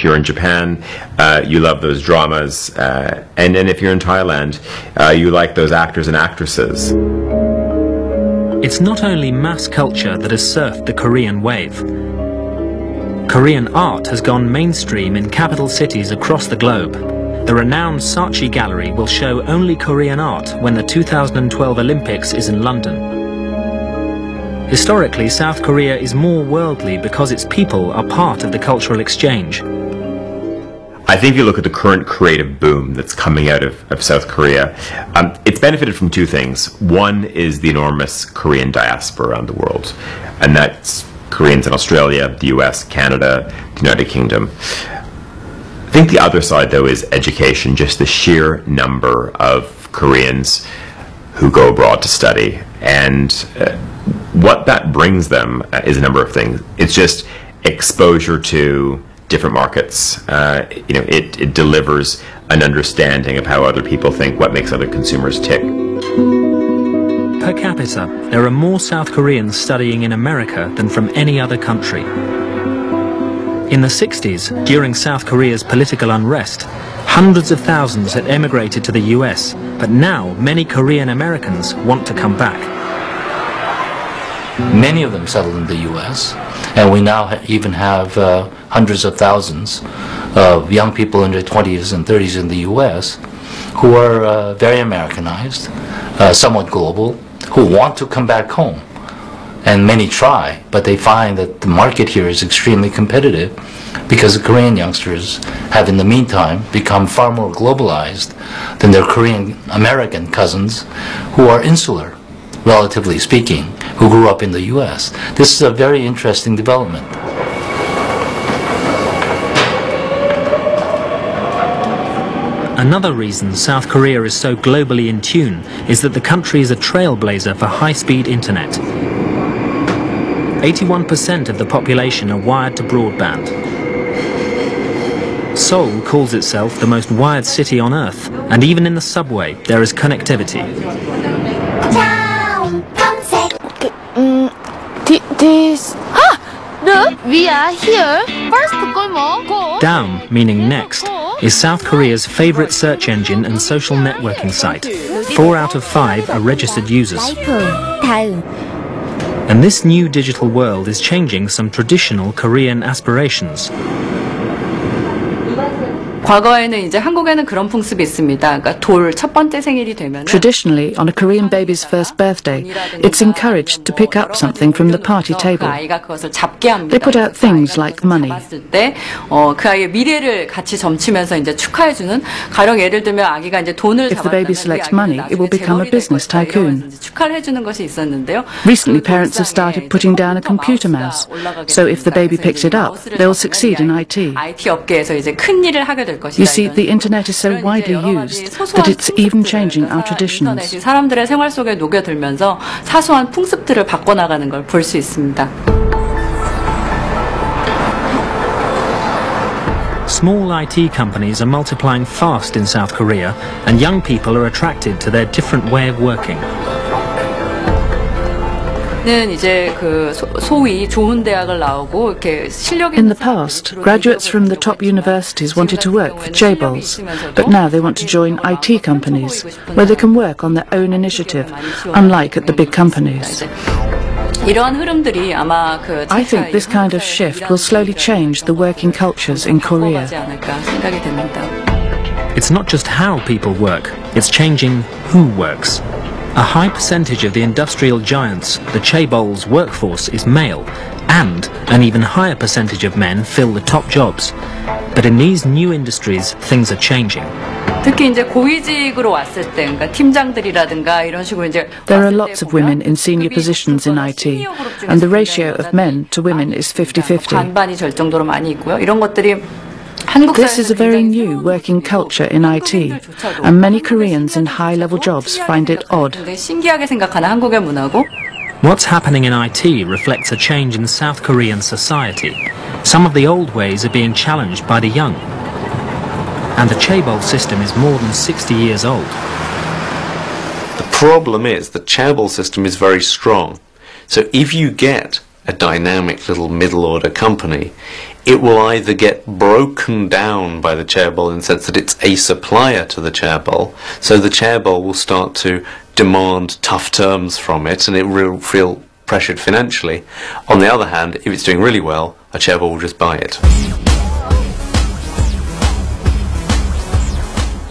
If you're in Japan, you love those dramas, and then if you're in Thailand, you like those actors and actresses. It's not only mass culture that has surfed the Korean wave. Korean art has gone mainstream in capital cities across the globe. The renowned Saatchi Gallery will show only Korean art when the 2012 Olympics is in London. Historically, South Korea is more worldly because its people are part of the cultural exchange. I think if you look at the current creative boom that's coming out of South Korea, it's benefited from two things. One is the enormous Korean diaspora around the world, and that's Koreans in Australia, the US, Canada, the United Kingdom. I think the other side, though, is education, just the sheer number of Koreans who go abroad to study. And what that brings them is a number of things. It's just exposure to different markets. It delivers an understanding of how other people think, what makes other consumers tick. Per capita, there are more South Koreans studying in America than from any other country. In the 60s, during South Korea's political unrest, hundreds of thousands had emigrated to the US, but now many Korean Americans want to come back. Many of them settled in the US, and we now even have hundreds of thousands of young people in their 20s and 30s in the US who are very Americanized, somewhat global, who want to come back home. And many try, but they find that the market here is extremely competitive because the Korean youngsters have in the meantime become far more globalized than their Korean American cousins who are insular, relatively speaking, who grew up in the US. This is a very interesting development. Another reason South Korea is so globally in tune is that the country is a trailblazer for high-speed internet. 81% of the population are wired to broadband. Seoul calls itself the most wired city on Earth, and even in the subway there is connectivity. We are here. First, go. Daum, meaning next, is South Korea's favorite search engine and social networking site. 4 out of 5 are registered users. And this new digital world is changing some traditional Korean aspirations. Traditionally, on a Korean baby's first birthday, it's encouraged to pick up something from the party table. They put out things like money. If the baby selects money, it will become a business tycoon. Recently, parents have started putting down a computer mouse, so if the baby picks it up, they'll succeed in IT. You see, the internet is so widely used that it's even changing our traditions. Small IT companies are multiplying fast in South Korea, and young people are attracted to their different way of working. In the past, graduates from the top universities wanted to work for chaebols, but now they want to join IT companies, where they can work on their own initiative, unlike at the big companies. I think this kind of shift will slowly change the working cultures in Korea. It's not just how people work, it's changing who works. A high percentage of the industrial giants, the chaebol's workforce, is male, and an even higher percentage of men fill the top jobs. But in these new industries, things are changing. There are lots of women in senior positions in IT, and the ratio of men to women is 50-50. This is a very new working culture in IT, and many Koreans in high-level jobs find it odd. What's happening in IT reflects a change in South Korean society. Some of the old ways are being challenged by the young. And the chaebol system is more than 60 years old. The problem is the chaebol system is very strong. So if you get a dynamic little middle-order company, it will either get broken down by the chaebol in the sense that it's a supplier to the chaebol, so the chaebol will start to demand tough terms from it and it will feel pressured financially. On the other hand, if it's doing really well, a chaebol will just buy it.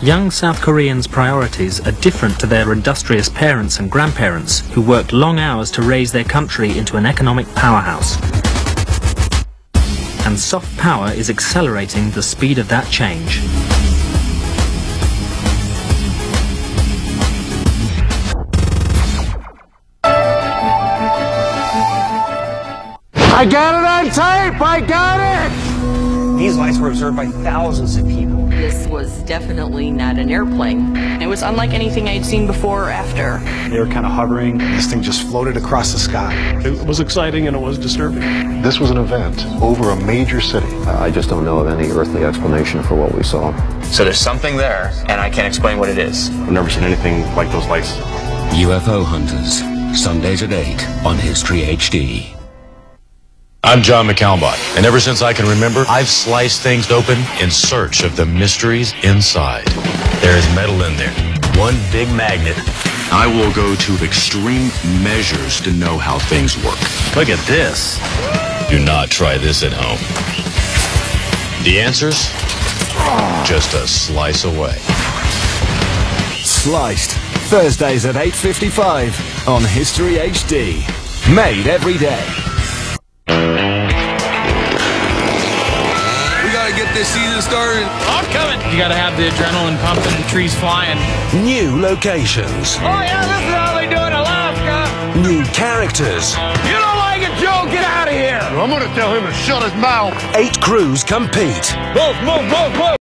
Young South Koreans' priorities are different to their industrious parents and grandparents who worked long hours to raise their country into an economic powerhouse. And soft power is accelerating the speed of that change. I got it on tape! I got it! These lights were observed by thousands of people. This was definitely not an airplane. It was unlike anything I'd seen before or after. They were kind of hovering. This thing just floated across the sky. It was exciting and it was disturbing. This was an event over a major city. I just don't know of any earthly explanation for what we saw. So there's something there, and I can't explain what it is. I've never seen anything like those lights. UFO Hunters, Sundays at 8 on History HD. I'm John McAlmont, and ever since I can remember, I've sliced things open in search of the mysteries inside. There is metal in there, one big magnet. I will go to extreme measures to know how things work. Look at this. Do not try this at home. The answers? Just a slice away. Sliced, Thursdays at 8:55 on History HD. Made every day. Get this season started. I'm coming. You gotta have the adrenaline pumping and trees flying. New locations. Oh yeah, this is how they do it in Alaska. New characters. You don't like it, Joe? Get out of here. I'm gonna tell him to shut his mouth. 8 crews compete. Move, move, move, move.